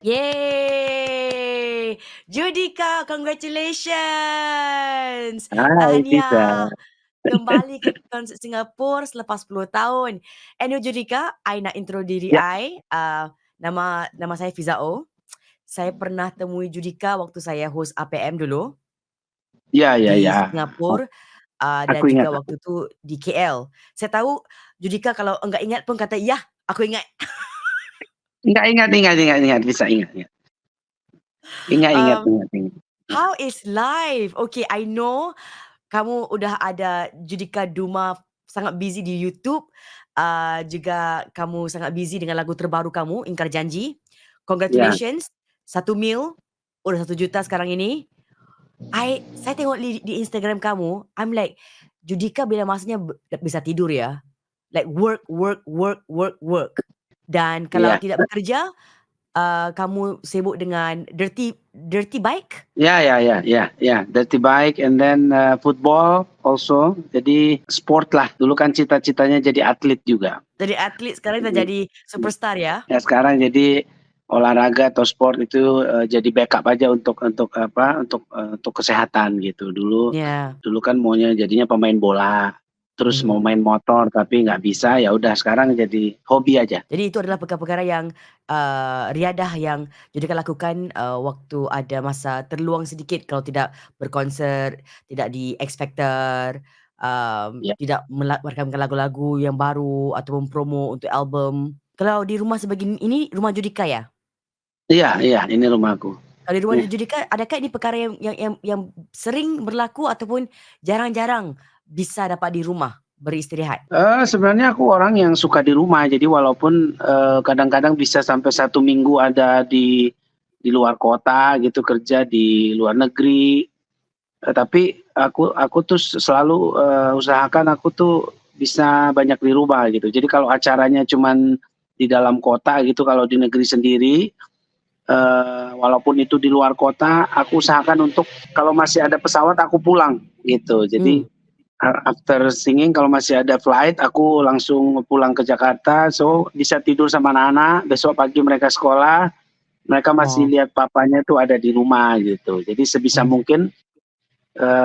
Yeay! Judika, congratulations! Hai, Tahniah, Tita. kembali ke konsert Singapura selepas 10 tahun. Anyway Judika, I nak intro diri Ya, I, nama saya Fiza O. Saya pernah temui Judika waktu saya host APM dulu ya, ya, di ya. Singapura, dan Aku ingat juga aku. waktu tu di KL. Saya tahu Judika kalau enggak ingat pun kata, "Yah, aku ingat." Ingat, ingat, ingat, ingat, ingat, bisa ingat, ingat. Ingat, ingat, Um, ingat, ingat. Ya, how is life? Okay, I know kamu udah ada Judika Duma sangat busy di YouTube, juga kamu sangat busy dengan lagu terbaru kamu, Ingkar Janji. ya, Congratulations, 1 mil, udah 1 juta sekarang ini. Saya tengok di Instagram kamu, I'm like, Judika bila masanya bisa tidur ya? Like work, work, work, work, work. Dan kalau ya, tidak bekerja, kamu sibuk dengan dirty dirty bike? ya, ya, ya, ya, ya. Dirty bike and then football also. Jadi sport lah. Dulu kan cita-citanya jadi atlet juga. Jadi atlet, sekarang udah Jadi, jadi superstar ya? ya sekarang jadi olahraga atau sport itu jadi backup aja untuk apa? Untuk kesehatan gitu. Dulu Ya. dulu kan maunya jadinya pemain bola. Terus mau Mhm. main motor tapi nggak bisa, ya udah sekarang jadi hobi aja. Jadi itu adalah perkara-perkara yang, riadah yang Judika lakukan, waktu ada masa terluang sedikit kalau tidak berkonsert, tidak di X Factor, Ya, tidak merekamkan lagu-lagu yang baru ataupun promo untuk album. Kalau di rumah sebegini ini rumah Judika ya? iya, iya, ini rumahku. Kalau di rumah Nih, Judika adakah ini perkara yang sering berlaku ataupun jarang-jarang bisa dapat di rumah beristirahat? sebenarnya aku orang yang suka di rumah, jadi walaupun kadang-kadang bisa sampai 1 minggu ada di luar kota gitu, kerja di luar negeri, tapi aku tuh selalu usahakan aku tuh bisa banyak di rumah gitu. Jadi kalau acaranya cuman di dalam kota gitu, kalau di negeri sendiri, walaupun itu di luar kota, aku usahakan untuk kalau masih ada pesawat aku pulang gitu. Jadi Mmm. after singing kalau masih ada flight aku langsung pulang ke Jakarta, so bisa tidur sama anak-anak, besok pagi mereka sekolah, mereka masih Oh, lihat papanya tuh ada di rumah gitu. Jadi sebisa mhm. mungkin,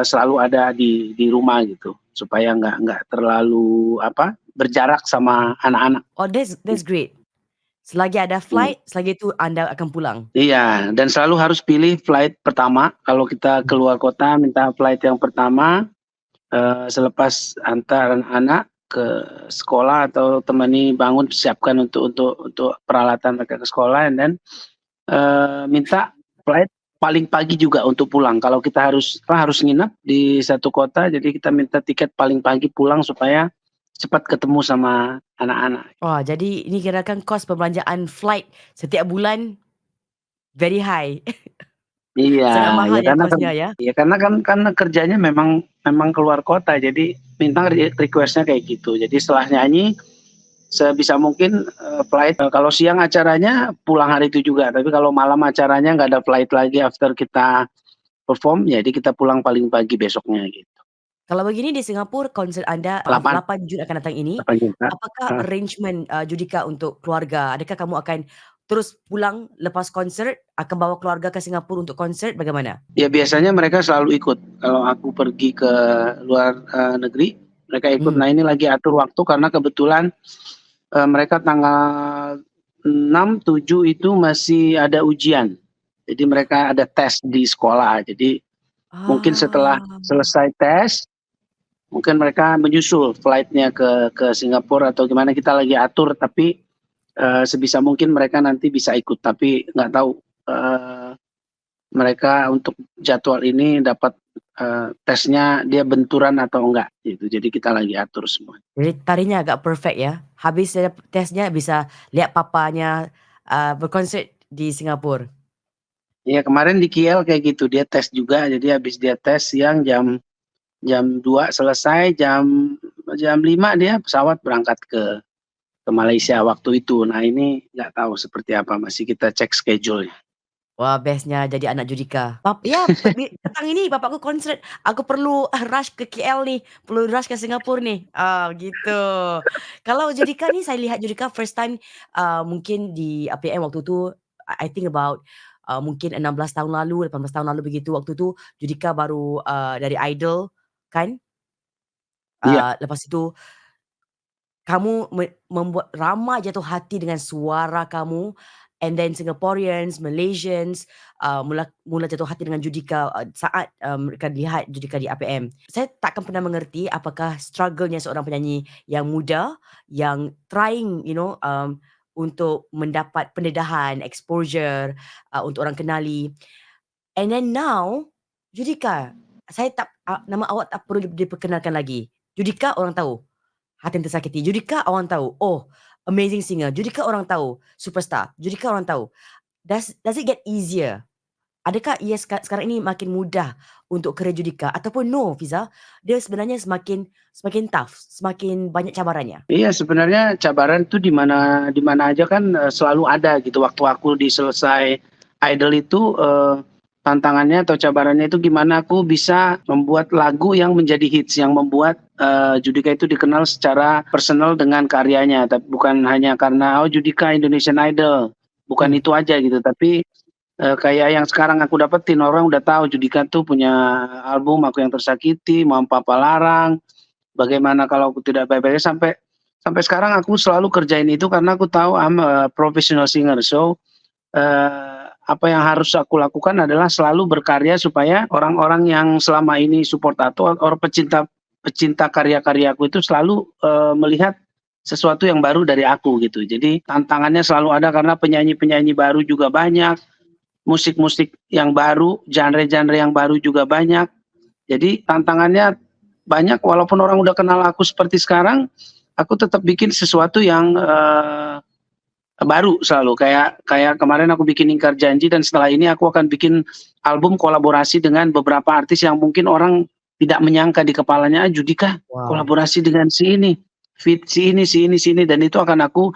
selalu ada di rumah gitu, supaya nggak terlalu apa, berjarak sama anak-anak, Oh, that's gitu. great. Selagi ada Mmm. flight, selagi itu Anda akan pulang? Iya, dan selalu harus pilih flight pertama, kalau kita Mhm. keluar kota minta flight yang pertama. Selepas antar anak ke sekolah atau temani bangun siapkan untuk peralatan mereka ke sekolah and then, minta flight paling pagi juga untuk pulang. Kalau kita harus nginep di satu kota, jadi kita minta tiket paling pagi pulang supaya cepat ketemu sama anak-anak. Wah, jadi ini kirakan kos perbelanjaan flight setiap bulan very high. Iya, Sangat mahal ya ya karena kan kosnya ya? ya karena kerjanya memang memang keluar kota, jadi minta request-nya kayak gitu. Jadi setelah nyanyi sebisa mungkin, flight kalau siang acaranya pulang hari itu juga, tapi kalau malam acaranya nggak ada flight lagi after kita perform, jadi kita pulang paling pagi besoknya gitu. Kalau begini di Singapura konser Anda, 8, 8 Jun akan datang ini, 8 juta. apakah Heeh. arrangement, Judika untuk keluarga? Adakah kamu akan terus pulang lepas konsert, akan bawa keluarga ke Singapura untuk konsert, bagaimana? Ya biasanya mereka selalu ikut, kalau aku pergi ke luar, negeri, mereka ikut. Mhm. Nah ini lagi atur waktu karena kebetulan, mereka tanggal 6, 7 itu masih ada ujian. Jadi mereka ada tes di sekolah, jadi mungkin setelah Ah. selesai tes, mungkin mereka menyusul flight-nya ke Singapura atau gimana kita lagi atur, tapi, sebisa mungkin mereka nanti bisa ikut, tapi nggak tahu, eee, mereka untuk jadwal ini dapat, tesnya dia benturan atau enggak gitu, jadi kita lagi atur semua. Jadi tarinya agak perfect ya? Habis tesnya bisa lihat papanya, berkonsert di Singapura? Iya kemarin di KL kayak gitu, dia tes juga, jadi habis dia tes siang jam jam 2 selesai, jam jam 5 dia pesawat berangkat ke Malaysia waktu itu. Nah ini nggak tahu seperti apa, masih kita cek schedule-nya. Wah, best-nya jadi anak Judika. Ya, petang ini bapakku konsert, aku perlu rush ke KL nih, perlu rush ke Singapura nih, gitu. Kalau Judika nih saya lihat Judika first time, mungkin di APM waktu itu, I think about mungkin 16 tahun lalu, 18 tahun lalu begitu. Waktu tu Judika baru dari Idol kan. Iya. Lepas itu kamu membuat ramai jatuh hati dengan suara kamu, and then Singaporeans, Malaysians, mula jatuh hati dengan Judika, saat, mereka lihat Judika di APM. Saya takkan pernah mengerti apakah struggle-nya seorang penyanyi yang muda, yang trying, untuk mendapat pendedahan, exposure, untuk orang kenali. And then now, Judika, nama awak tak perlu diperkenalkan lagi. Judika orang tahu. Hati yang tersakiti. Judika orang tahu, oh, amazing singer. Judika orang tahu, superstar. Judika orang tahu. Does it get easier? Adakah ia sekarang ini makin mudah untuk kerja Judika ataupun no, Fiza? Dia sebenarnya semakin tough, semakin banyak cabarannya? Iya, sebenarnya cabaran itu di mana aja kan selalu ada gitu. Waktu aku di Selesai Idol itu tantangannya atau cabarannya itu gimana aku bisa membuat lagu yang menjadi hits, yang membuat Judika itu dikenal secara personal dengan karyanya, tapi bukan hanya karena Judika Indonesian Idol, bukan itu aja gitu. Tapi kayak yang sekarang aku dapetin, orang udah tahu Judika tuh punya album Aku Yang Tersakiti, Mau Papa Larang, Bagaimana Kalau Aku Tidak Baik-Baik, sampai sekarang aku selalu kerjain itu karena aku tahu I'm a professional singer. So apa yang harus aku lakukan adalah selalu berkarya supaya orang-orang yang selama ini support atau orang pecinta karya-karyaku itu selalu melihat sesuatu yang baru dari aku gitu. Jadi tantangannya selalu ada karena penyanyi-penyanyi baru juga banyak, musik-musik yang baru, genre-genre yang baru juga banyak. Jadi tantangannya banyak, walaupun orang udah kenal aku seperti sekarang, aku tetap bikin sesuatu yang baru selalu. Kayak kemarin aku bikin Ingkar Janji, dan setelah ini aku akan bikin album kolaborasi dengan beberapa artis yang mungkin orang tidak menyangka di kepalanya, Judika kolaborasi dengan si ini, fit si ini, dan itu akan aku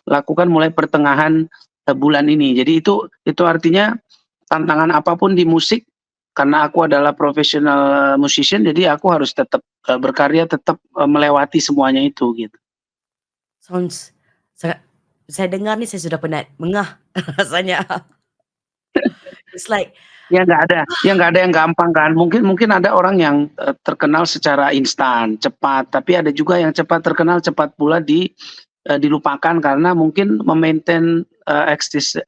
lakukan mulai pertengahan bulan ini. Jadi itu artinya tantangan apapun di musik, karena aku adalah professional musician, jadi aku harus tetap berkarya, tetap melewati semuanya itu gitu. Sounds sangat, saya dengar nih saya sudah penat, mengah rasanya. It's like Ya nggak ada yang gampang kan. Mungkin ada orang yang terkenal secara instan, cepat, tapi ada juga yang cepat terkenal, cepat pula dilupakan karena mungkin memaintain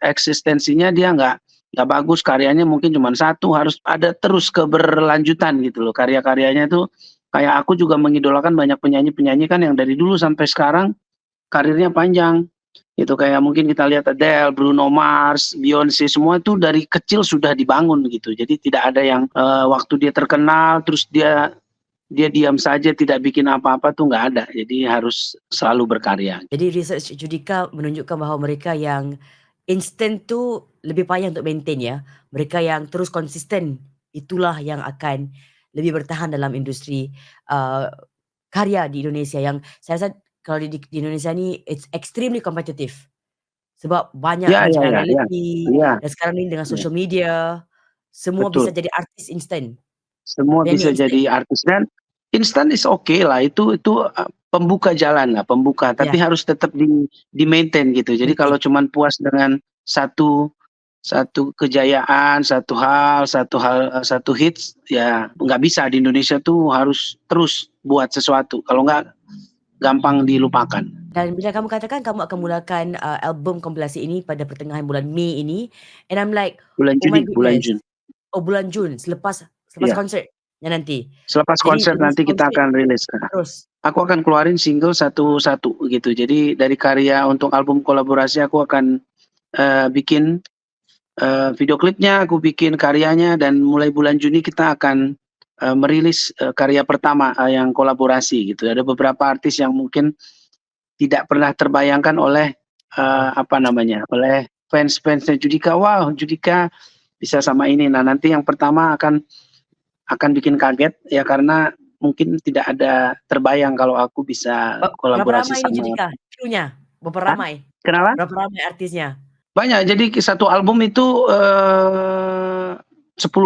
eksistensinya dia nggak bagus, karyanya mungkin cuma satu, harus ada terus keberlanjutan gitu loh. Karya-karyanya tuh kayak aku juga mengidolakan banyak penyanyi-penyanyi kan yang dari dulu sampai sekarang karirnya panjang. Itu kayak mungkin kita lihat Adele, Bruno Mars, Beyonce, semua itu dari kecil sudah dibangun gitu. Jadi tidak ada yang waktu dia terkenal terus dia diam saja tidak bikin apa-apa, tuh nggak ada. Jadi harus selalu berkarya. Jadi research Judika menunjukkan bahawa mereka yang instant tu lebih payah untuk maintain ya. Mereka yang terus konsisten, itulah yang akan lebih bertahan dalam industri karya di Indonesia, yang saya rasa kalau di Indonesia ni it's extremely competitive. Sebab banyak Ya, ya, rancangan ya, ya. reality, Iya, dan sekarang ni dengan iya, social media, semua bisa betul. jadi artis instan. Semua Penyanyi bisa instan. jadi artis, dan instan is okay lah, itu pembuka jalan lah, tapi Ya, harus tetap di-maintain gitu. Jadi maintain. kalau cuman puas dengan satu kejayaan, satu hits, ya nggak bisa. Di Indonesia tuh harus terus buat sesuatu, kalau nggak gampang dilupakan. Dan bila kamu katakan kamu akan mulakan album kompilasi ini pada pertengahan bulan Mei ini, and I'm like, Bulan oh my Juni, bulan goodness, Juni. oh bulan Jun, selepas Iya, konsernya nanti. selepas Jadi konser lepas nanti kita konsert akan rilis. terus. Aku akan keluarin single satu-satu gitu. Jadi dari karya untuk album kolaborasi aku akan bikin video klipnya, aku bikin karyanya, dan mulai bulan Juni kita akan merilis karya pertama yang kolaborasi gitu. Ada beberapa artis yang mungkin tidak pernah terbayangkan oleh oleh fans-fansnya Judika. Wow, Judika bisa sama ini. Nah, nanti yang pertama akan bikin kaget ya, karena mungkin tidak ada terbayang kalau aku bisa Berapa kolaborasi ramai ini sama. Judika krunya? Berapa Hah? ramai? Kenapa? Berapa ramai artisnya? Banyak, jadi satu album itu 10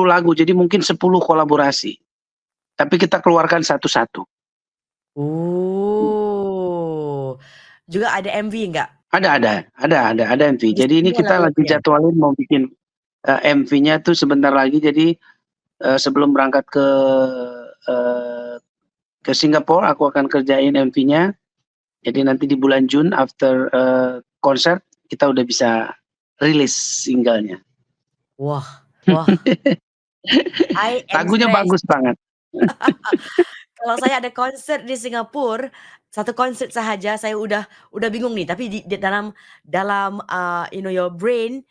lagu, jadi mungkin 10 kolaborasi. Tapi kita keluarkan satu-satu. Oh, juga ada MV enggak? Ada MV. Di Jadi ini semua kita lagi lagu-lagunya? jadwalin mau bikin, MV-nya tuh sebentar lagi. Jadi, sebelum berangkat eee, ke Singapore aku akan kerjain MV-nya. Jadi nanti di bulan Jun after, konser kita udah bisa rilis singlenya. Wah wah, I am Lagunya stressed. bagus banget. Kalau saya ada konser di Singapura, satu konser sahaja saya udah bingung nih, tapi di dalam, your brain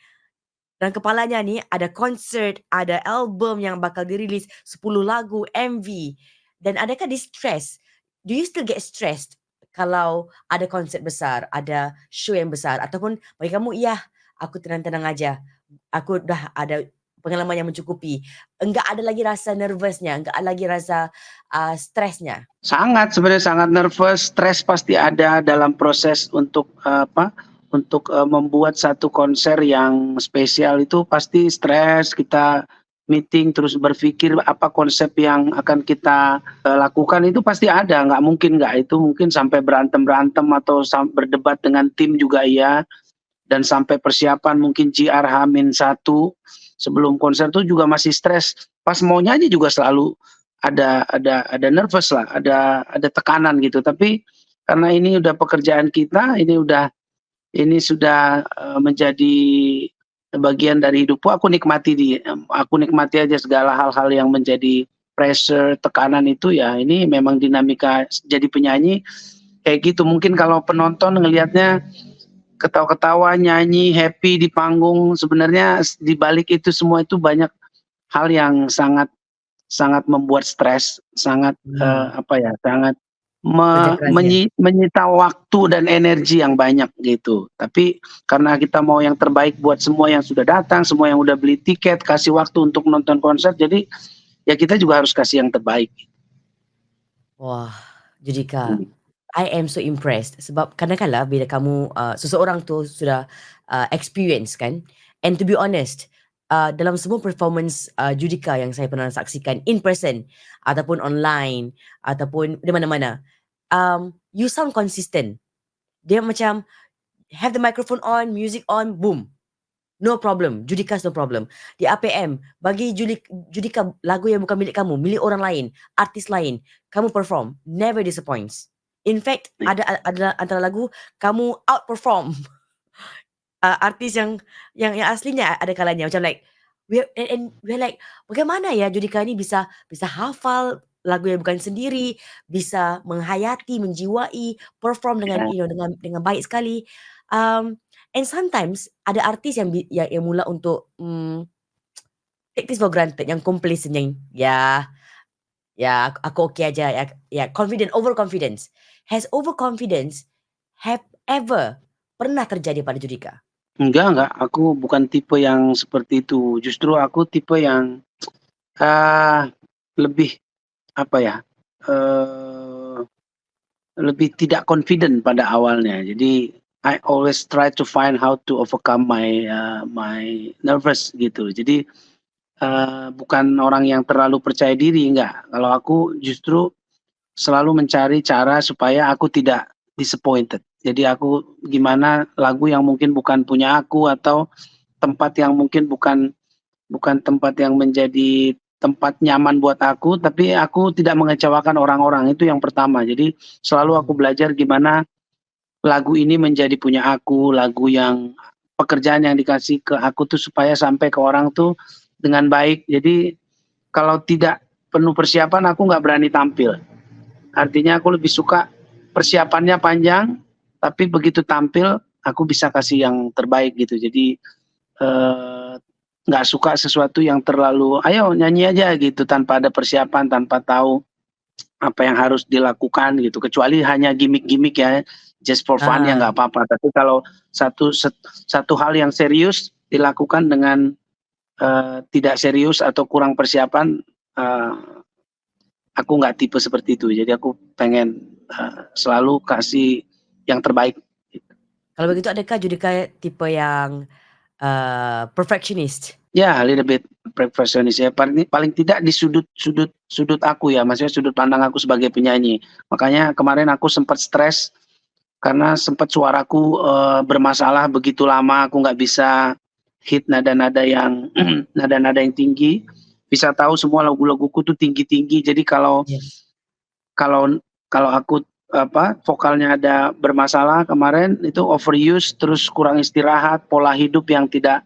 dan kepalanya nih ada konser, ada album yang bakal dirilis, 10 lagu, MV. Dan adakah di-stress? Do you still get stressed kalau ada konser besar, ada show yang besar, ataupun bagi kamu, "Yah, aku tenang-tenang aja, aku udah ada pengalaman yang mencukupi." Enggak ada lagi rasa nervousnya, enggak ada lagi rasa, stresnya? Sebenarnya sangat nervous, stres pasti ada dalam proses untuk, untuk, membuat satu konser yang spesial itu pasti stres, kita meeting terus berpikir apa konsep yang akan kita, lakukan itu pasti ada, nggak mungkin nggak, itu mungkin sampai berantem-berantem atau berdebat dengan tim juga iya, dan sampai persiapan mungkin JR H-1 sebelum konser tuh juga masih stres, pas mau nyanyi juga selalu ada nervous lah, ada tekanan gitu. Tapi karena ini udah pekerjaan kita, ini sudah, menjadi bagian dari hidupku, aku nikmati aja segala hal-hal yang menjadi pressure, tekanan itu ya ini memang dinamika jadi penyanyi kayak gitu. Mungkin kalau penonton ngelihatnya ketawa-ketawa, nyanyi, happy di panggung, sebenarnya di balik itu semua itu banyak hal yang sangat sangat membuat stres, sangat, Hmm, sangat kerja kerasnya. menyita waktu dan energi yang banyak gitu. Tapi karena kita mau yang terbaik buat semua yang sudah datang, semua yang udah beli tiket, kasih waktu untuk nonton konser, jadi ya kita juga harus kasih yang terbaik. Wah, Judika, Mmm. I am so impressed sebab kadang-kala bila kamu, seseorang tu sudah, experience kan, and to be honest, dalam semua performance, Judika yang saya pernah saksikan in person ataupun online ataupun di mana-mana, you sound consistent. Dia macam have the microphone on, music on, boom, no problem, Judika's no problem. Di APM, bagi Judika lagu yang bukan milik kamu, milik orang lain, artis lain, kamu perform, never disappoints. In fact, ada antara lagu kamu outperform, artis yang aslinya ada kalanya macam like we're like, bagaimana ya Judika ni bisa hafal lagu yang bukan sendiri, bisa menghayati, menjiwai, perform dengan Ya, dengan baik sekali. Um, and sometimes ada artis yang mula untuk, take this for granted, yang complacent, yang ya aku okey aja, ya confident, overconfidence. Has overconfidence have ever pernah terjadi pada Judika? enggak, aku bukan tipe yang seperti itu. Justru aku tipe yang, lebih apa ya, eee lebih tidak confident pada awalnya. Jadi I always try to find how to overcome my nervous gitu. Jadi, bukan orang yang terlalu percaya diri, enggak. Kalau aku justru selalu mencari cara supaya aku tidak disappointed. Jadi aku gimana lagu yang mungkin bukan punya aku atau tempat yang mungkin bukan bukan tempat yang menjadi tempat nyaman buat aku, tapi aku tidak mengecewakan orang-orang, itu yang pertama. Jadi selalu aku Mhm. belajar gimana lagu ini menjadi punya aku, lagu yang pekerjaan yang dikasih ke aku tuh supaya sampai ke orang tuh dengan baik. Jadi kalau tidak penuh persiapan aku nggak berani tampil. Artinya aku lebih suka persiapannya panjang, tapi begitu tampil aku bisa kasih yang terbaik gitu. Jadi, nggak suka sesuatu yang terlalu, "Ayo nyanyi aja," gitu, tanpa ada persiapan, tanpa tahu apa yang harus dilakukan gitu, kecuali hanya gimik-gimik ya, just for fun ya Ah, nggak apa-apa. Tapi kalau satu hal yang serius dilakukan dengan, tidak serius atau kurang persiapan, eee, aku nggak tipe seperti itu. Jadi aku pengen, selalu kasih yang terbaik. kalau begitu adakah Judika tipe yang, perfectionist? Ya, a little bit perfeksionis ya, paling paling tidak di sudut aku ya, maksudnya sudut pandang aku sebagai penyanyi. Makanya kemarin aku sempat stres karena sempat suaraku, bermasalah begitu lama, aku nggak bisa hit nada-nada yang nada-nada yang tinggi, bisa tahu semua lagu-laguku tuh tinggi-tinggi. Jadi kalau Iya. kalau kalau aku, vokalnya ada bermasalah kemarin itu overuse, terus kurang istirahat, pola hidup yang tidak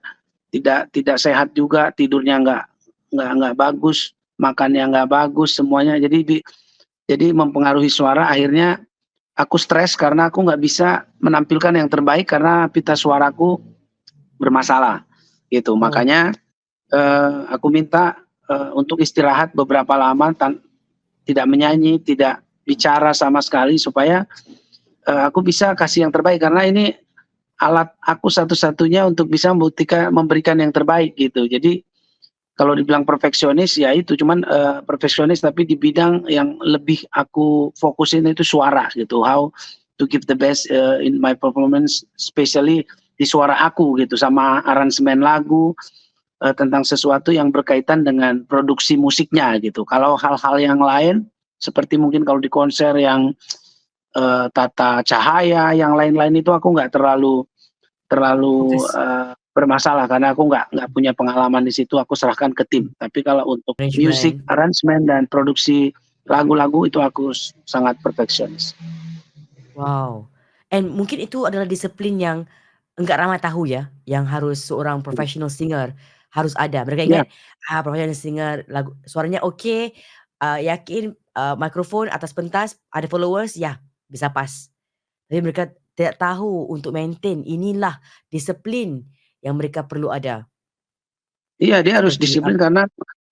sehat juga, tidurnya nggak bagus, makannya nggak bagus, semuanya jadi mempengaruhi suara, akhirnya aku stres karena aku nggak bisa menampilkan yang terbaik karena pita suaraku bermasalah, gitu. Oh, Makanya, aku minta, untuk istirahat beberapa lama tidak menyanyi, tidak bicara sama sekali supaya, aku bisa kasih yang terbaik karena ini alat aku satu-satunya untuk bisa memberikan yang terbaik gitu. Jadi kalau dibilang perfeksionis ya itu cuman, perfeksionis tapi di bidang yang lebih aku fokusin itu suara gitu, how to give the best, in my performance especially di suara aku gitu, sama aransemen lagu, tentang sesuatu yang berkaitan dengan produksi musiknya gitu. Kalau hal-hal yang lain seperti mungkin kalau di konser yang, tata cahaya, yang lain-lain itu aku nggak terlalu terlalu, fokus bermasalah karena aku nggak punya pengalaman di situ, aku serahkan ke tim. Tapi kalau untuk music arrangement. arrangement dan produksi lagu-lagu itu aku sangat perfeksionis. Wow. And mungkin itu adalah disiplin yang enggak ramai tahu ya, yang harus seorang professional singer harus ada. Mereka Iya, ingat, professional singer lagu suaranya oke, yakin, mikrofon atas pentas, ada followers, ya bisa pas. Tapi mereka tidak tahu untuk maintain, inilah disiplin yang mereka perlu ada. iya, dia harus Seperti disiplin karena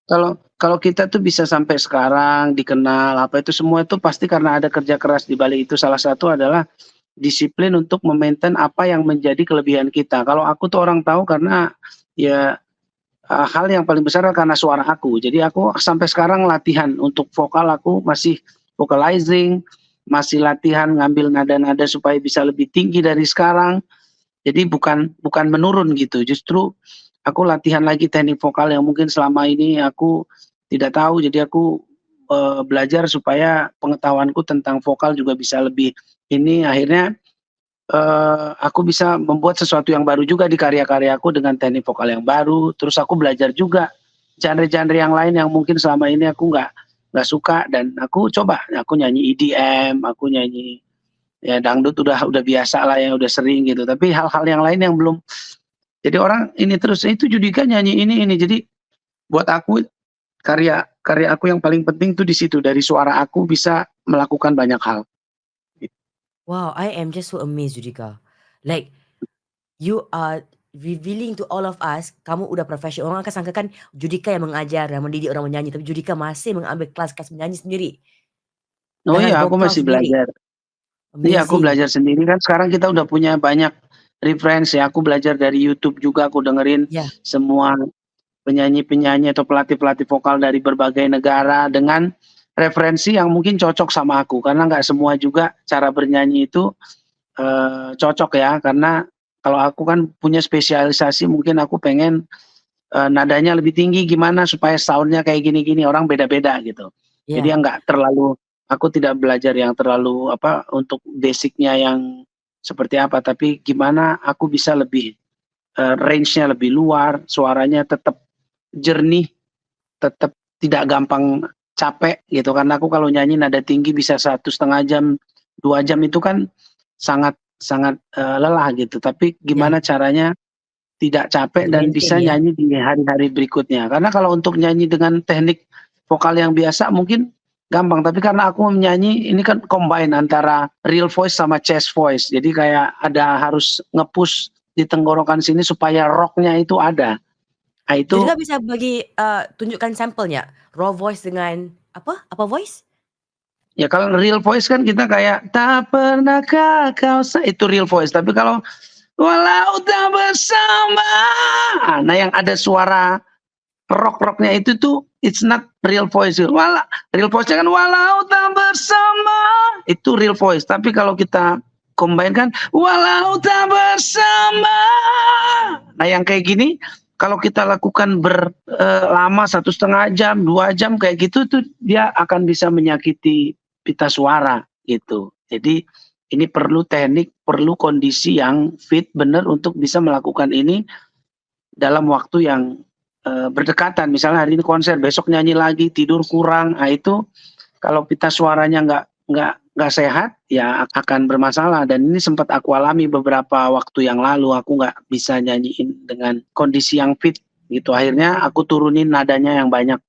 kalau kalau kita tuh bisa sampai sekarang dikenal, apa itu semua itu pasti karena ada kerja keras di balik itu. Salah satu adalah disiplin untuk memaintain apa yang menjadi kelebihan kita. Kalau aku tuh orang tahu karena ya, hal yang paling besar karena suara aku. Jadi aku sampai sekarang latihan untuk vokal aku masih vocalizing, masih latihan ngambil nada-nada supaya bisa lebih tinggi dari sekarang. Jadi bukan bukan menurun gitu, justru aku latihan lagi teknik vokal yang mungkin selama ini aku tidak tahu. Jadi aku, belajar supaya pengetahuanku tentang vokal juga bisa lebih ini, akhirnya, aku bisa membuat sesuatu yang baru juga di karya-karyaku dengan teknik vokal yang baru, terus aku belajar juga genre-genre yang lain yang mungkin selama ini aku nggak suka dan aku coba, aku nyanyi EDM, aku nyanyi ya dangdut udah biasa lah ya, udah sering gitu, tapi hal-hal yang lain yang belum jadi orang ini terus, "Eh, itu Judika nyanyi ini." Jadi buat aku karya karya aku yang paling penting tuh di situ, dari suara aku bisa melakukan banyak hal. wow, I am just so amazed Judika. Like, you are revealing to all of us, kamu udah profesional. Orang akan sangkakan Judika yang mengajar, yang mendidik orang menyanyi, tapi Judika masih mengambil kelas-kelas menyanyi sendiri, Oh dengan iya, aku vokal masih sendiri. belajar. Iya, aku Amazing. belajar sendiri kan sekarang kita udah punya banyak referensi ya, aku belajar dari YouTube juga, aku dengerin Ya, semua penyanyi-penyanyi atau pelatih-pelatih vokal dari berbagai negara dengan referensi yang mungkin cocok sama aku, karena nggak semua juga cara bernyanyi itu, cocok ya, karena kalau aku kan punya spesialisasi mungkin aku pengen, nadanya lebih tinggi gimana supaya sound-nya kayak gini-gini, orang beda-beda gitu. Jadi ya. yang nggak terlalu aku tidak belajar yang terlalu apa, untuk basic-nya yang seperti apa, tapi gimana aku bisa lebih, range-nya lebih luar, suaranya tetap jernih, tetap tidak gampang capek gitu, karena aku kalau nyanyi nada tinggi bisa 1,5 jam, 2 jam itu kan sangat sangat, lelah gitu. Tapi Ya, gimana caranya tidak capek untuk dan maintain bisa ya. nyanyi di hari-hari berikutnya. Karena kalau untuk nyanyi dengan teknik vokal yang biasa mungkin gampang, tapi karena aku menyanyi ini kan combine antara real voice sama chest voice. Jadi kayak ada harus nge-push di tenggorokan sini supaya rock-nya itu ada. Nah itu Judika bisa bagi, tunjukkan sampelnya, raw voice dengan apa voice? ya kalau real voice kan kita kayak, "Tak pernahkah kau itu real voice, tapi kalau, "Walau tak bersama," nah yang ada suara rock-rocknya itu tuh it's not real voice, real voice-nya kan, "Walau tak bersama," itu real voice. Tapi kalau kita combine kan, "Walau tak bersama," nah yang kayak gini kalau kita lakukan lama 1,5 jam, 2 jam kayak gitu tuh dia akan bisa menyakiti pita suara gitu. Jadi ini perlu teknik, perlu kondisi yang fit bener untuk bisa melakukan ini dalam waktu yang, berdekatan. Misalnya hari ini konser, besok nyanyi lagi, tidur kurang, itu kalau pita suaranya nggak sehat, ya akan bermasalah dan ini sempat aku alami beberapa waktu yang lalu, aku nggak bisa nyanyiin dengan kondisi yang fit gitu. Akhirnya aku turunin nadanya yang banyak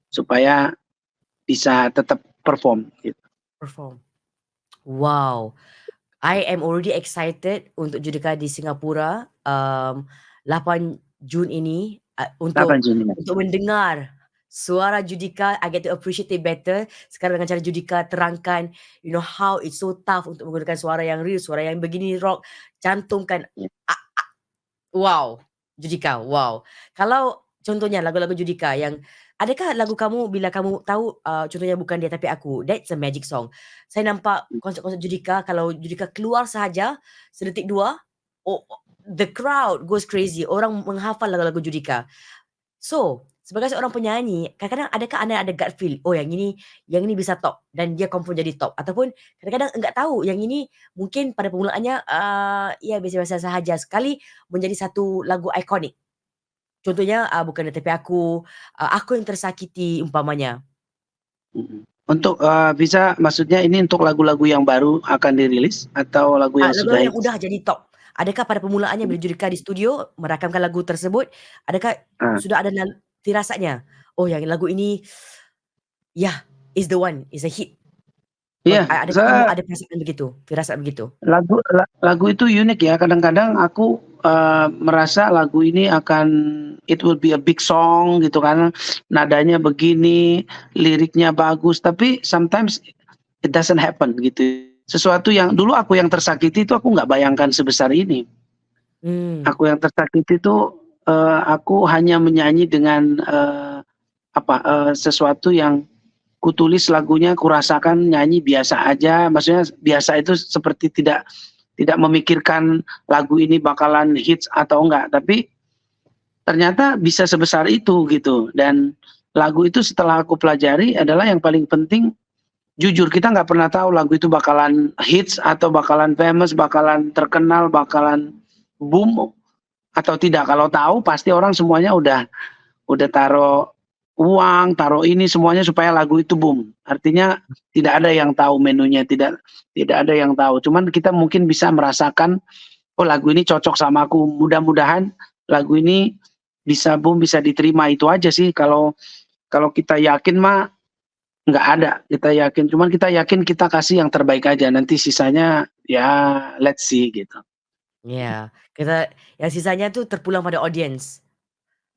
supaya bisa tetap perform gitu. Perform. Wow, I am already excited untuk Judika di Singapura, 8 Jun ini, 8 Juni. untuk mendengar suara Judika. I get to appreciate it better sekarang dengan cara Judika terangkan, how it's so tough untuk menggunakan suara yang real, suara yang begini rock, cantumkan Ya. wow, Judika, wow. Kalau contohnya lagu-lagu Judika yang adakah lagu kamu bila kamu tahu, contohnya Bukan Dia Tapi Aku, that's a magic song. Saya nampak konsert-konsert Judika, kalau Judika keluar sahaja sedetik dua, the crowd goes crazy, orang menghafal lagu-lagu Judika. So, sebagai seorang penyanyi, kadang-kadang adakah anda ada gut feel, "Oh yang ini bisa top," dan dia confirm jadi top, ataupun kadang-kadang enggak tahu yang ini mungkin pada permulaannya, ya biasa-biasa sahaja, sekali menjadi satu lagu ikonik. Contohnya, Bukan Dia Tapi Aku, Aku Yang Tersakiti umpamanya. Mhm. Untuk, bisa maksudnya ini untuk lagu-lagu yang baru akan dirilis atau lagu yang sudah Lagu-lagu yang hits? udah jadi top. Adakah pada permulaannya bila Judika di studio merakamkan lagu tersebut, adakah Ah, sudah ada firasatnya, "Oh yang lagu ini, yah, is the one, is a hit." iya, Adakah kamu ada perasaan begitu, firasat begitu? lagu itu unik ya, kadang-kadang aku, merasa lagu ini akan it will be a big song gitu kan, nadanya begini, liriknya bagus, tapi sometimes it doesn't happen gitu. Sesuatu yang dulu Aku Yang Tersakiti itu aku nggak bayangkan sebesar ini. Mmm, Aku Yang Tersakiti itu, aku hanya menyanyi dengan, sesuatu yang kutulis lagunya, kurasakan nyanyi biasa aja, maksudnya biasa itu seperti tidak tidak memikirkan lagu ini bakalan hits atau enggak, tapi ternyata bisa sebesar itu gitu. Dan lagu itu setelah aku pelajari adalah yang paling penting, jujur kita nggak pernah tahu lagu itu bakalan hits atau bakalan famous, bakalan terkenal, bakalan boom atau tidak. Kalau tahu pasti orang semuanya udah taruh uang, taruh ini semuanya supaya lagu itu boom. Artinya tidak ada yang tahu menunya, tidak tidak ada yang tahu. Cuman kita mungkin bisa merasakan, "Oh lagu ini cocok sama aku." Mudah-mudahan lagu ini bisa boom, bisa diterima, itu aja sih. Kalau kalau kita yakin mah nggak ada, kita yakin. Cuman kita yakin kita kasih yang terbaik aja, nanti sisanya ya let's see gitu. iya, yang sisanya tuh terpulang pada audience,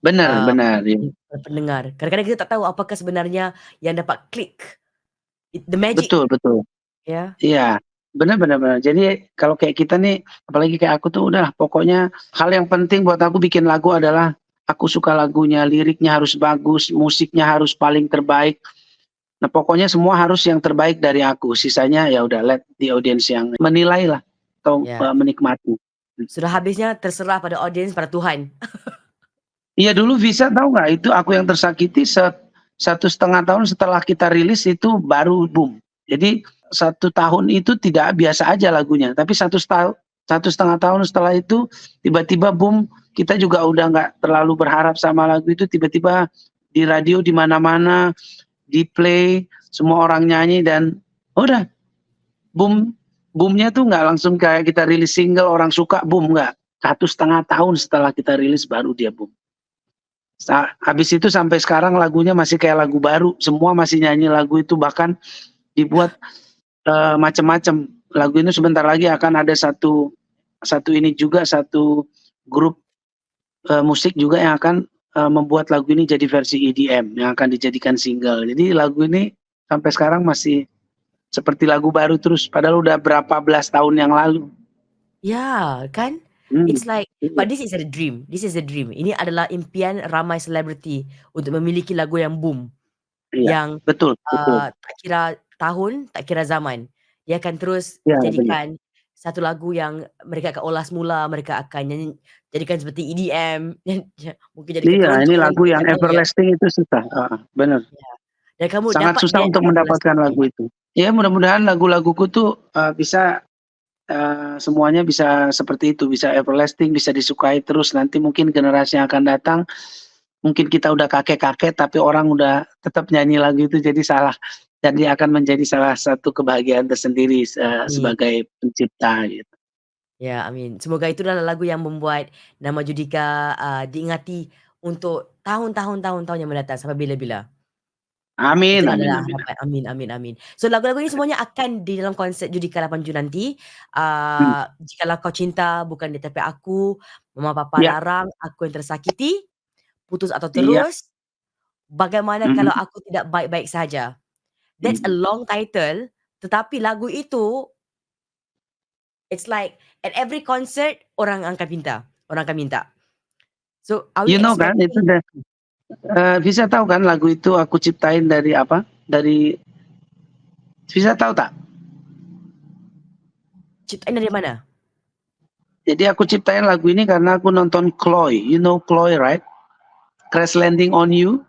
Bener eee, bener, iya. pendengar. Kadang-kadang kita tak tahu apakah sebenarnya yang dapat klik, the magic, Betul betul. ya. Iya, bener bener bener. Jadi kalau kayak kita nih, apalagi kayak aku tuh udah pokoknya hal yang penting buat aku bikin lagu adalah aku suka lagunya, liriknya harus bagus, musiknya harus paling terbaik. Nah, pokoknya semua harus yang terbaik dari aku. Sisanya ya udah let the audience yang menilai lah atau, Ya, menikmati. sudah habisnya terserah pada audience, pada Tuhan. Iya dulu Visa tahu nggak itu Aku Yang Tersakiti 1,5 tahun setelah kita rilis itu baru boom. Jadi 1 tahun itu tidak biasa aja lagunya, tapi 1,5 tahun setelah itu tiba-tiba boom, kita juga udah nggak terlalu berharap sama lagu itu, tiba-tiba di radio di mana-mana, di-play, semua orang nyanyi dan udah boom. Boomnya tuh nggak langsung kayak kita rilis single orang suka boom, nggak. 1,5 tahun setelah kita rilis baru dia boom. Habis itu sampai sekarang lagunya masih kayak lagu baru, semua masih nyanyi lagu itu, bahkan dibuat, macem-macem. Lagu ini sebentar lagi akan ada satu satu ini juga, satu grup, musik juga yang akan, membuat lagu ini jadi versi EDM yang akan dijadikan single. Jadi lagu ini sampai sekarang masih seperti lagu baru terus, padahal udah berapa belas tahun yang lalu. Ya, kan? Hmm, It's like iya but this is a dream, this is a dream. Ini adalah impian ramai selebriti untuk memiliki lagu yang boom, iya, yang, betul betul. tak kira tahun, tak kira zaman. Dia akan terus Iya bener. jadikan satu lagu yang mereka akan olah semula, mereka akan jadikan seperti EDM, mungkin jadikan Iya, ini keroncong lagi, lagu kita yang tak tahu ya. everlasting itu susah, heeh, bener. Ya, dan kamu Sangat dapat susah band untuk yang everlasting mendapatkan ini. lagu itu. Ya mudah-mudahan lagu-laguku tuh, bisa semuanya bisa seperti itu, bisa everlasting, bisa disukai terus. Nanti mungkin generasi yang akan datang, mungkin kita udah kakek-kakek, tapi orang udah tetap nyanyi lagu itu jadi salah jadi akan menjadi salah satu kebahagiaan tersendiri, Amin. sebagai pencipta gitu. Ya, amin. Semoga itu adalah lagu yang membuat nama Judika, diingati untuk tahun-tahun tahun-tahun yang mendatang sampai bila-bila. Amin Itulah amin adalah amin. harapan. Amin amin amin. So lagu-lagu ini semuanya akan di dalam konsert Judika 8 Jun nanti. Mmm, Jikalau Kau Cinta, Bukan Di Tapi Aku, Mama Papa iya Larang, Aku Yang Tersakiti, Putus Atau iya, Terus, Bagaimana mhm. Kalau Aku Tidak Baik-Baik Saja. That's a Mhm. long title, tetapi lagu itu, it's like at every concert orang akan minta. So, are we You know kan itu expecting Visa tahu kan lagu itu aku ciptain dari apa, dari Visa tahu tak? ciptain dari mana? Jadi aku ciptain lagu ini karena aku nonton Chloe, you know Chloe right? Crash Landing on You,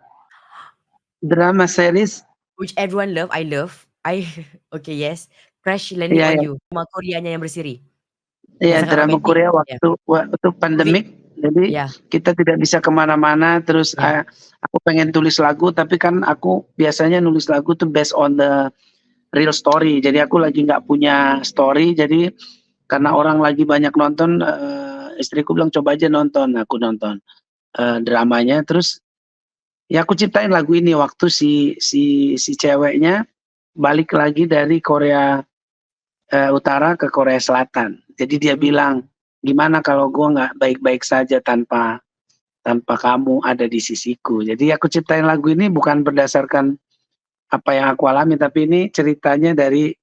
drama series. Which everyone love, I love. I okay, yes. Crash Landing Iya on iya You, drama Koreanya yang berseri, yang iya, sangat drama romantik. Korea Ya, waktu COVID, pandemik, jadi ya kita tidak bisa kemana mana terus, ya. aku pengen tulis lagu tapi kan aku biasanya nulis lagu tuh based on the real story. Jadi aku lagi nggak punya story, jadi karena orang lagi banyak nonton, istriku bilang, "Coba aja nonton." Aku nonton, dramanya terus ya aku ciptain lagu ini waktu si ceweknya balik lagi dari Korea, Utara ke Korea Selatan. Jadi dia Mmm, bilang, "Gimana kalau gua nggak baik-baik saja tanpa tanpa kamu ada di sisiku." Jadi aku ciptain lagu ini bukan berdasarkan apa yang aku alami, tapi ini ceritanya dari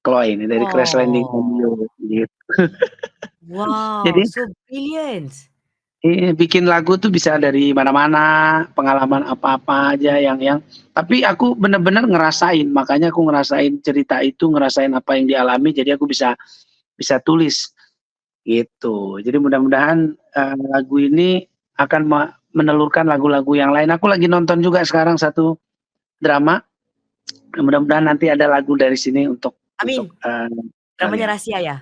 Chloe ini, dari Crash Landing on You, wow, gitu. wow, Jadi so brilliant. bikin lagu tuh bisa dari mana-mana, pengalaman apa-apa aja yang tapi aku bener-bener ngerasain, makanya aku ngerasain cerita itu, ngerasain apa yang dialami, jadi aku bisa bisa tulis, gitu. Jadi mudah-mudahan, lagu ini akan menelurkan lagu-lagu yang lain. Aku lagi nonton juga sekarang satu drama, mudah-mudahan nanti ada lagu dari sini untuk, Amin, dramanya kalian. rahasia ya?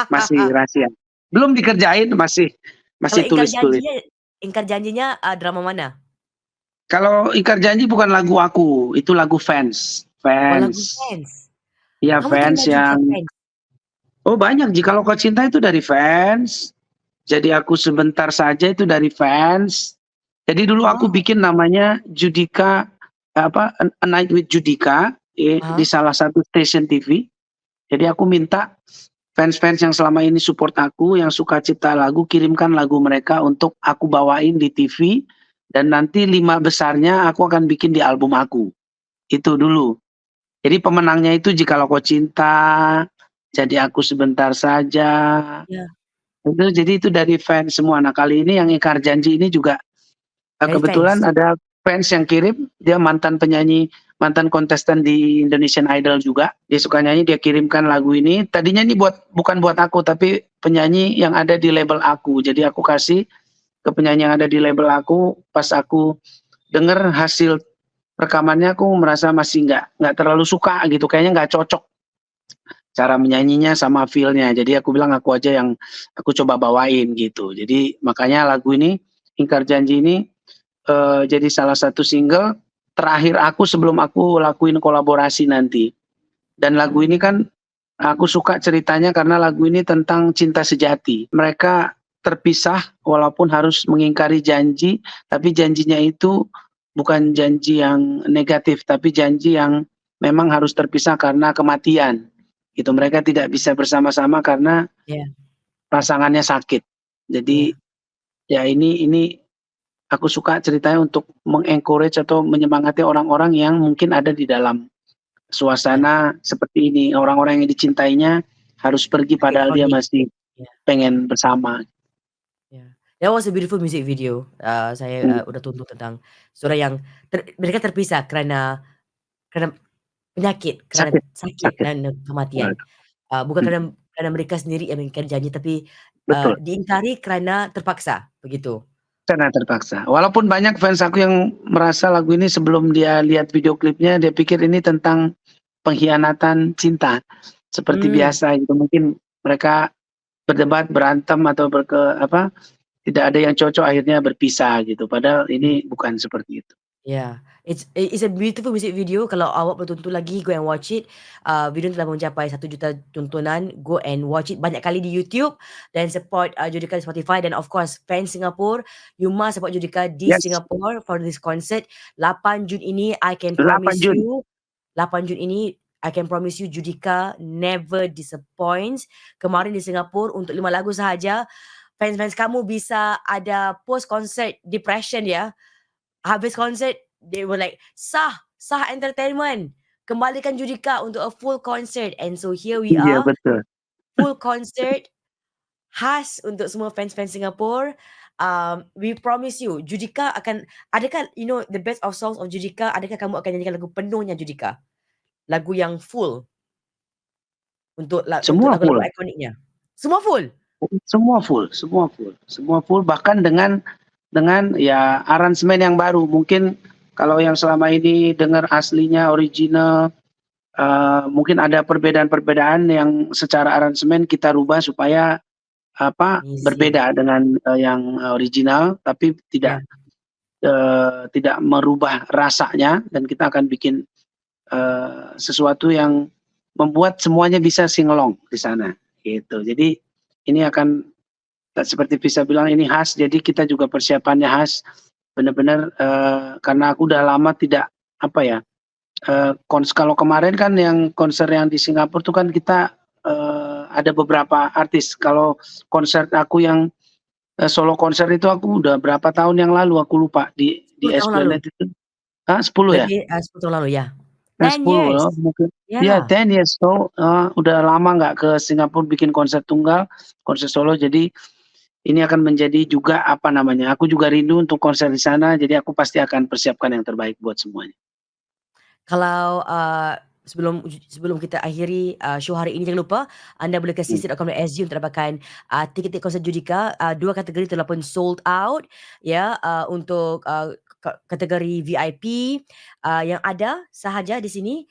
Masih rahasia. Belum dikerjain, masih Kalau masih Ingkar tulis-tulis. Janjinya Ingkar Janjinya, drama mana? Kalau Ingkar Janji bukan lagu aku, itu lagu fans, Oh, lagu fans. Fans. Iya Kamu fans terima juga yang Fans? oh banyak, Jikalau Kau Cinta itu dari fans, Jadi Aku Sebentar Saja itu dari fans. Jadi dulu aku Wow, bikin namanya Judika, apa, A Night with Judika, di ah salah satu stasiun TV. Jadi aku minta fans-fans yang selama ini support aku, yang suka cipta lagu, kirimkan lagu mereka untuk aku bawain di TV, dan nanti 5 besarnya aku akan bikin di album aku, itu dulu. Jadi pemenangnya itu Jikalau Kau Cinta, Jadi Aku Sebentar Saja, iya, itu dari fans semua. Nah kali ini yang Ingkar Janji ini juga, dari kebetulan Fans? ada fans yang kirim, dia mantan penyanyi, mantan kontestan di Indonesian Idol juga, dia suka nyanyi, dia kirimkan lagu ini. Tadinya ini bukan buat aku, tapi penyanyi yang ada di label aku. Jadi aku kasih ke penyanyi yang ada di label aku, pas aku denger hasil rekamannya aku merasa masih nggak terlalu suka gitu, kayaknya nggak cocok cara menyanyinya sama feel-nya. Jadi aku bilang aku aja yang aku coba bawain gitu. Jadi makanya lagu ini, Ingkar Janji ini, jadi salah satu single terakhir aku sebelum aku lakuin kolaborasi nanti. Dan lagu ini Mmm, kan aku suka ceritanya karena lagu ini tentang cinta sejati. Mereka terpisah walaupun harus mengingkari janji, tapi janjinya itu bukan janji yang negatif, tapi janji yang memang harus terpisah karena kematian. Gitu, mereka tidak bisa bersama-sama karena iya pasangannya sakit. Jadi iya, ya ini aku suka ceritanya untuk meng-encourage atau menyemangati orang-orang yang mungkin ada di dalam iya, suasana seperti ini. Orang-orang yang dicintainya harus pergi sakit padahal dia kronik, masih iya pengen bersama. iya. That was a beautiful music video, saya, Mmm, udah tonton tentang seorang yang mereka terpisah karena penyakit, karena sakit sakit, sakit. karena kematian. Waduh, Bukan karena mhm, karena mereka sendiri yang mengingkari janji, tapi, betul, diingkari karena terpaksa, begitu. karena terpaksa. Walaupun banyak fans aku yang merasa lagu ini sebelum dia lihat video klipnya, dia pikir ini tentang pengkhianatan cinta. seperti Hmm. biasa gitu. Mungkin mereka berdebat, berantem atau tidak ada yang cocok akhirnya berpisah gitu. Padahal ini bukan seperti itu. Yeah, it's a beautiful music video. Kalau awak belum tonton lagi, go and watch it. Video telah mencapai 1 juta tontonan. Go and watch it banyak kali di YouTube dan support Judika di Spotify dan of course fans Singapore, you must support Judika di Yes, Singapore for this concert 8 Jun ini. I can 8 promise Jun. you 8 Jun ini I can promise you Judika never disappoints. Kemarin di Singapore untuk 5 lagu sahaja, fans-fans kamu bisa ada post concert depression ya. Habis konsert, they were like, "Sah Entertainment, kembalikan Judika untuk a full concert." And so here we Iya are, betul. full concert khas untuk semua fans-fans Singapore. We promise you, Judika akan adakah the best of songs of Judika, adakah kamu akan nyanyikan lagu penuhnya Judika? Lagu yang full untuk Semua lagu-lagu full. ikoniknya? Semua full? Semua full, semua full, semua full, bahkan dengan ya aransemen yang baru. Mungkin kalau yang selama ini dengar aslinya original, mungkin ada perbedaan-perbedaan yang secara aransemen kita rubah supaya Amazing. berbeda dengan yang original, tapi Ya. tidak merubah rasanya, dan kita akan bikin sesuatu yang membuat semuanya bisa singelong di sana gitu. Jadi ini akan seperti Visa bilang ini khas, jadi kita juga persiapannya khas, benar-benar karena aku udah lama tidak kalau kemarin kan yang konser yang di Singapura tuh kan kita ada beberapa artis. Kalau konser aku yang solo konser itu aku udah berapa tahun yang lalu aku lupa di 10 tahun lalu? Esplanade itu. 10 ya? Berarti, 10 tahun lalu ya? 10 10 years? ya mungkin. Ya Ya. 10 years, so udah lama nggak ke Singapura bikin konser tunggal, konser solo, jadi ini akan menjadi juga aku juga rindu untuk konser di sana, jadi aku pasti akan persiapkan yang terbaik buat semuanya. Kalau, sebelum kita akhiri, show hari ini, jangan lupa anda boleh ke Hmm. cc.com.sg untuk dapatkan, tiket-tiket konser Judika, 2 kategori telah pun sold out ya, untuk, kategori VIP, yang ada sahaja di sini,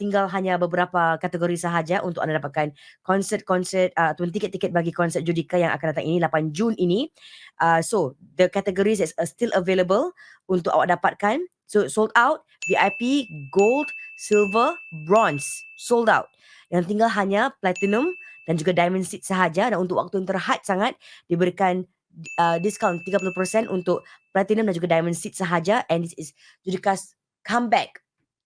tinggal hanya beberapa kategori sahaja untuk anda dapatkan konsert-konsert, ataupun tiket-tiket bagi konsert Judika yang akan datang ini 8 Jun ini. So the categories is still available untuk awak dapatkan. So sold out, VIP, Gold, Silver, Bronze, sold out. Yang tinggal hanya Platinum dan juga Diamond Seat sahaja, dan untuk waktu yang terhad sangat diberikan diskaun 30% untuk Platinum dan juga Diamond Seat sahaja, and this is Judika's comeback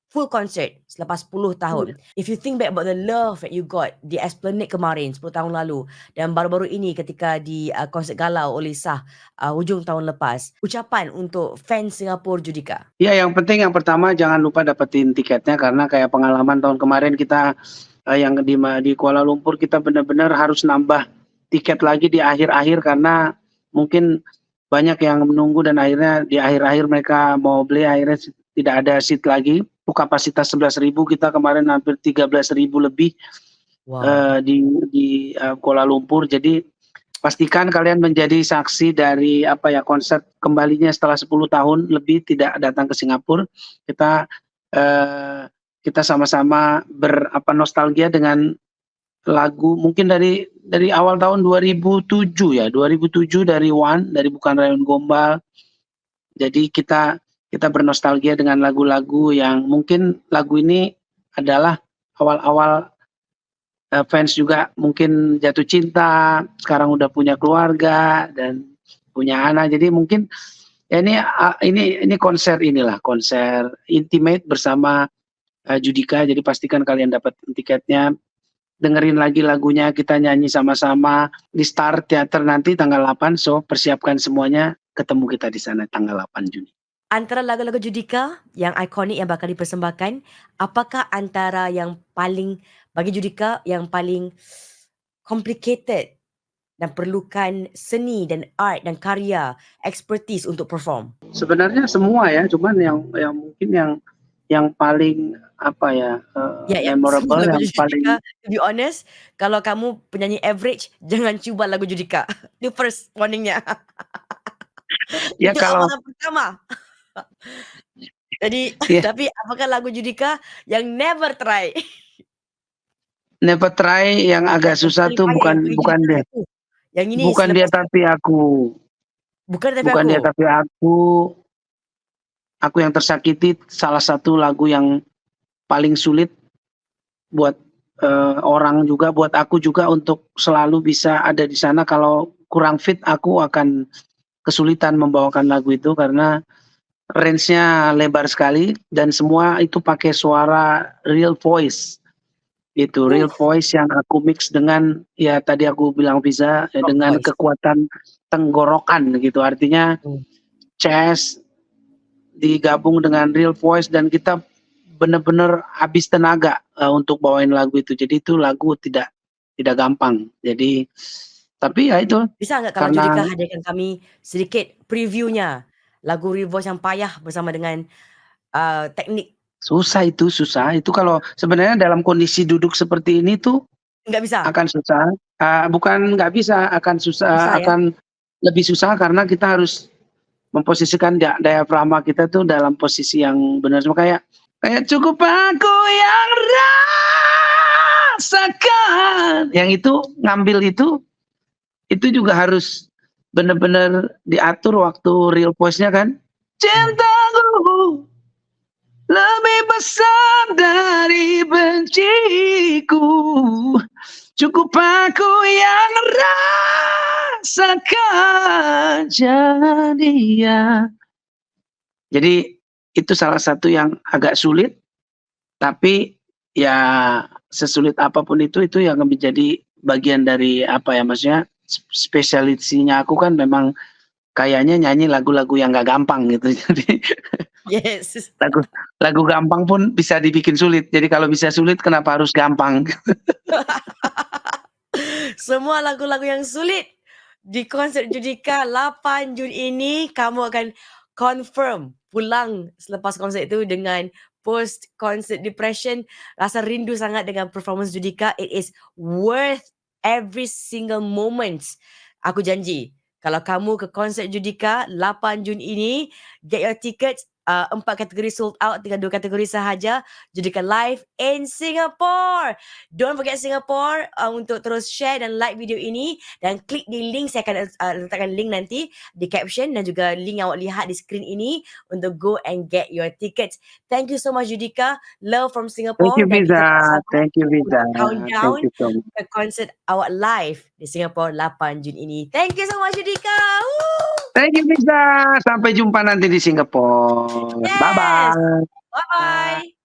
full concert selepas 10 tahun. If you think back about the love that you got di Esplanade kemarin 10 tahun lalu dan baru-baru ini ketika di konsert galau oleh Shah hujung tahun lepas, ucapan untuk fans Singapore Judika? Ya, yang penting yang pertama jangan lupa dapetin tiketnya, karena kayak pengalaman tahun kemarin kita yang di Kuala Lumpur, kita benar-benar harus nambah tiket lagi di akhir-akhir karena mungkin banyak yang menunggu dan akhirnya di akhir-akhir mereka mau beli, akhirnya tidak ada seat lagi. Itu kapasitas 11.000, kita kemarin hampir 13.000 lebih Wow. di Kuala Lumpur. Jadi pastikan kalian menjadi saksi dari konser kembalinya setelah 10 tahun lebih tidak datang ke Singapura. Kita sama-sama nostalgia dengan lagu mungkin dari awal tahun 2007 ya, 2007 dari One, dari Bukan Rayuan Gombal. Jadi kita bernostalgia dengan lagu-lagu yang mungkin lagu ini adalah awal-awal fans juga mungkin jatuh cinta, sekarang udah punya keluarga dan punya anak. Jadi mungkin ya ini konser intimate bersama Judika. Jadi pastikan kalian dapat tiketnya, dengerin lagi lagunya, kita nyanyi sama-sama di Star Theater nanti tanggal 8. So persiapkan semuanya, ketemu kita di sana tanggal 8 Juni. Antara lagu-lagu Judika yang ikonik yang bakal dipersembahkan, apakah antara yang paling bagi Judika yang paling complicated dan perlukan seni dan art dan karya, expertise untuk perform? Sebenarnya semua ya, cuman yang mungkin yang paling Ya, semua memorable, lagu yang paling Judika, to be honest, kalau kamu penyanyi average, jangan cuba lagu Judika. Itu first warning-nya. ya Itu kalau amalan pertama. Jadi, ya tapi apakah lagu Judika yang never try? Never Try yang agak Yang susah paling tuh payah, yang paling bukan difficult dia. itu. Yang ini Bukan dia selepas tapi aku. bukan tapi Bukan dia aku. tapi aku yang tersakiti salah satu lagu yang paling sulit buat orang juga, buat aku juga untuk selalu bisa ada di sana. Kalau kurang fit aku akan kesulitan membawakan lagu itu karena range-nya lebar sekali dan semua itu pakai suara real voice. Itu real voice yang aku mix dengan ya tadi aku bilang bisa Rock dengan voice. kekuatan tenggorokan gitu. Artinya chest digabung dengan real voice dan kita bener-bener habis tenaga untuk bawain lagu itu. Jadi itu lagu tidak gampang. Jadi tapi ya itu Bisa nggak kalau karena Judika hadirkan kami sedikit preview-nya lagu Real Voice yang payah bersama dengan teknik? susah itu, susah. Itu kalau sebenarnya dalam kondisi duduk seperti ini tuh Nggak bisa? akan susah. Bukan nggak bisa, akan susah, Bisa ya? akan lebih susah karena kita harus memposisikan diafragma kita tuh dalam posisi yang benar. Cuma kayak cukup aku yang rasakan. Yang itu ngambil itu juga harus benar-benar diatur waktu real voice-nya kan. Cintaku lebih besar dari benciku. Cukup aku yang rasakan jadinya. Jadi itu salah satu yang agak sulit, tapi ya sesulit apapun itu yang menjadi bagian dari apa ya, maksudnya spesialisinya aku kan memang kayaknya nyanyi lagu-lagu yang gak gampang gitu. Jadi Yes. lagu lagu gampang pun bisa dibikin sulit. Jadi kalau bisa sulit kenapa harus gampang? Semua lagu-lagu yang sulit di konsert Judika 8 Jun ini kamu akan confirm pulang selepas konsert itu dengan post concert depression, rasa rindu sangat dengan performance Judika. It is worth every single moments. Aku janji kalau kamu ke konsert Judika 8 Jun ini, get your tickets. 4 kategori sold out, tinggal 2 kategori sahaja. Judika live in Singapore. Don't forget Singapore untuk terus share dan like video ini dan klik di link, saya akan letakkan link nanti di caption dan juga link yang awak lihat di screen ini untuk go and get your tickets. Thank you so much Judika, love from Thank Singapore, you dan kita Visa, sama-sama thank you Visa, thank countdown you so much. ke konsert awak live di Singapore 8 Jun ini. Thank you so much Judika. Thank you Visa, sampai jumpa nanti di Singapore. Yes. Bye-bye. Bye bye.